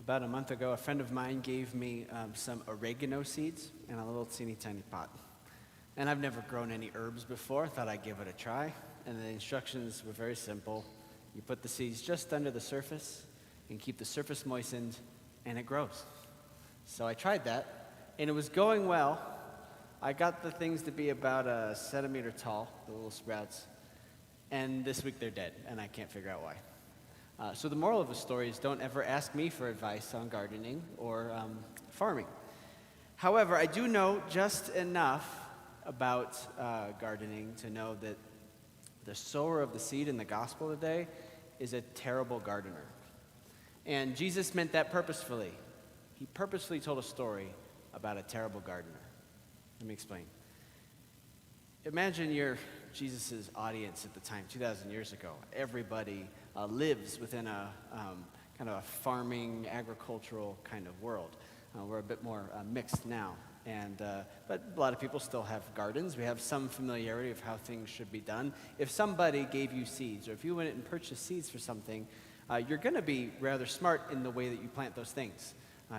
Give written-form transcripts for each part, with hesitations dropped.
About a month ago, a friend of mine gave me some oregano seeds in a little teeny tiny pot. And I've never grown any herbs before. Thought I'd give it a try. And the instructions were very simple. You put the seeds just under the surface and keep the surface moistened, and it grows. So I tried that, and it was going well. I got the things to be about a centimeter tall, the little sprouts. And this week they're dead, and I can't figure out why. So the moral of the story is don't ever ask me for advice on gardening or farming. However, I do know just enough about gardening to know that the sower of the seed in the gospel today is a terrible gardener. And Jesus meant that purposefully. He purposefully told a story about a terrible gardener. Let me explain. Imagine you're Jesus' audience at the time, 2,000 years ago. Everybody lives within a kind of a farming, agricultural kind of world. We're a bit more mixed now, but a lot of people still have gardens. We have some familiarity of how things should be done. If somebody gave you seeds, or if you went and purchased seeds for something, you're going to be rather smart in the way that you plant those things.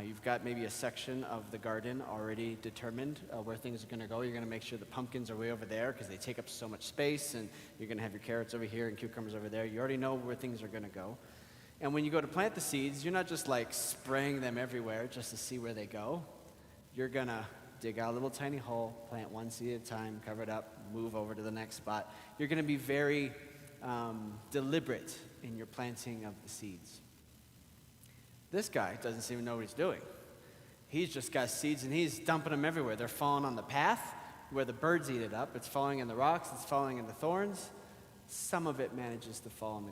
You've got maybe a section of the garden already determined where things are going to go. You're going to make sure the pumpkins are way over there because they take up so much space, and you're going to have your carrots over here and cucumbers over there. You already know where things are going to go. And when you go to plant the seeds, you're not just like spraying them everywhere just to see where they go. You're going to dig out a little tiny hole, plant one seed at a time, cover it up, move over to the next spot. You're going to be very deliberate in your planting of the seeds. This guy doesn't seem to know what he's doing. He's just got seeds and he's dumping them everywhere. They're falling on the path where the birds eat it up. It's falling in the rocks. It's falling in the thorns. Some of it manages to fall on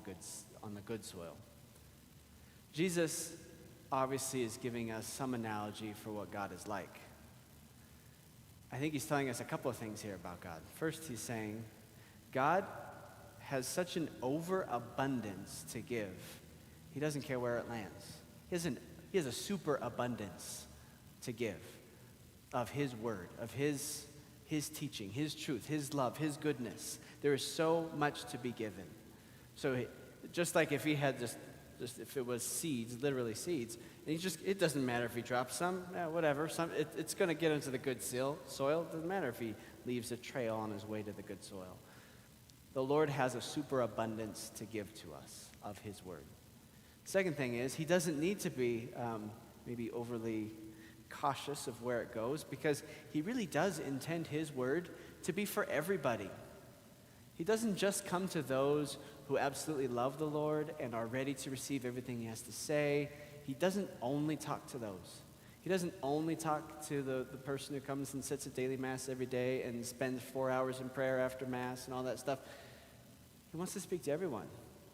the good soil. Jesus obviously is giving us some analogy for what God is like. I think he's telling us a couple of things here about God. First, he's saying God has such an overabundance to give. He doesn't care where it lands. He has a superabundance to give of his word, of his teaching, his truth, his love, his goodness. There is so much to be given. So just like if he had just if it was seeds, literally seeds, and it doesn't matter if he drops some, whatever. It's going to get into the good soil. It doesn't matter if he leaves a trail on his way to the good soil. The Lord has a superabundance to give to us of his word. Second thing is, he doesn't need to be maybe overly cautious of where it goes because he really does intend his word to be for everybody. He doesn't just come to those who absolutely love the Lord and are ready to receive everything he has to say. He doesn't only talk to those. He doesn't only talk to the person who comes and sits at daily mass every day and spends 4 hours in prayer after mass and all that stuff. He wants to speak to everyone.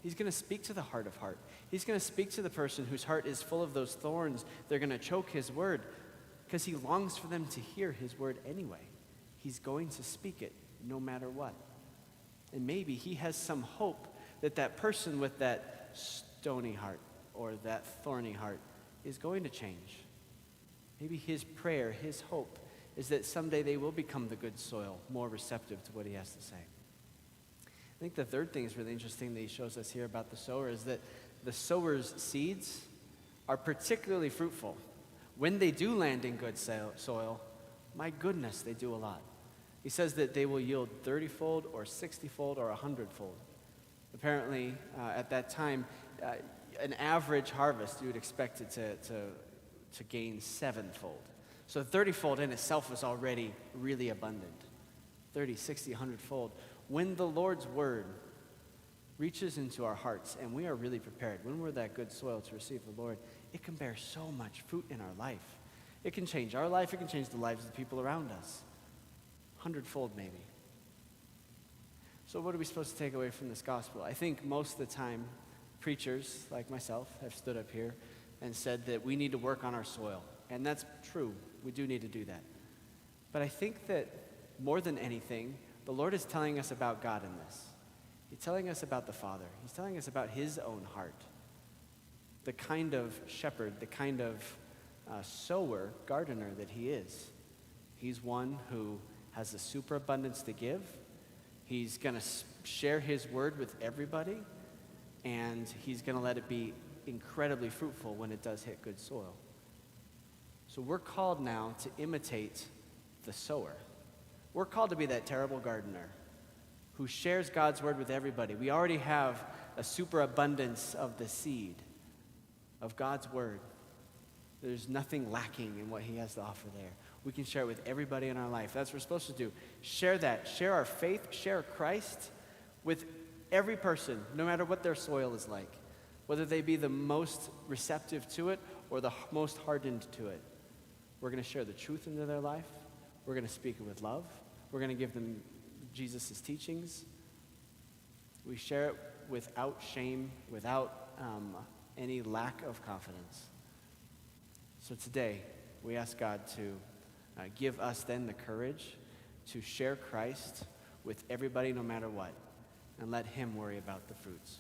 He's going to speak to the heart of heart. He's going to speak to the person whose heart is full of those thorns. They're going to choke his word because he longs for them to hear his word anyway. He's going to speak it no matter what. And maybe he has some hope that person with that stony heart or that thorny heart is going to change. Maybe his prayer, his hope, is that someday they will become the good soil, more receptive to what he has to say. I think the third thing is really interesting that he shows us here about the sower is that the sower's seeds are particularly fruitful. When they do land in good soil, my goodness, they do a lot. He says that they will yield 30-fold or 60-fold or 100-fold. Apparently, at that time, an average harvest, you would expect it to gain 7-fold. So 30-fold in itself was already really abundant. 30, 60, 100-fold. When the Lord's word reaches into our hearts and we are really prepared, when we're that good soil to receive the Lord, it can bear so much fruit in our life. It can change our life. It can change the lives of the people around us. 100-fold maybe. So what are we supposed to take away from this gospel? I think most of the time, preachers like myself have stood up here and said that we need to work on our soil. And that's true. We do need to do that. But I think that more than anything, the Lord is telling us about God in this. He's telling us about the Father. He's telling us about his own heart. The kind of shepherd, the kind of sower, gardener that he is. He's one who has a superabundance to give. He's going to share his word with everybody, and he's going to let it be incredibly fruitful when it does hit good soil. So we're called now to imitate the sower. We're called to be that terrible gardener who shares God's word with everybody. We already have a superabundance of the seed of God's word. There's nothing lacking in what he has to offer there. We can share it with everybody in our life. That's what we're supposed to do. Share that. Share our faith. Share Christ with every person, no matter what their soil is like, whether they be the most receptive to it or the most hardened to it. We're going to share the truth into their life. We're going to speak it with love. We're going to give them Jesus' teachings. We share it without shame, without any lack of confidence. So today, we ask God to give us then the courage to share Christ with everybody no matter what, and let him worry about the fruits.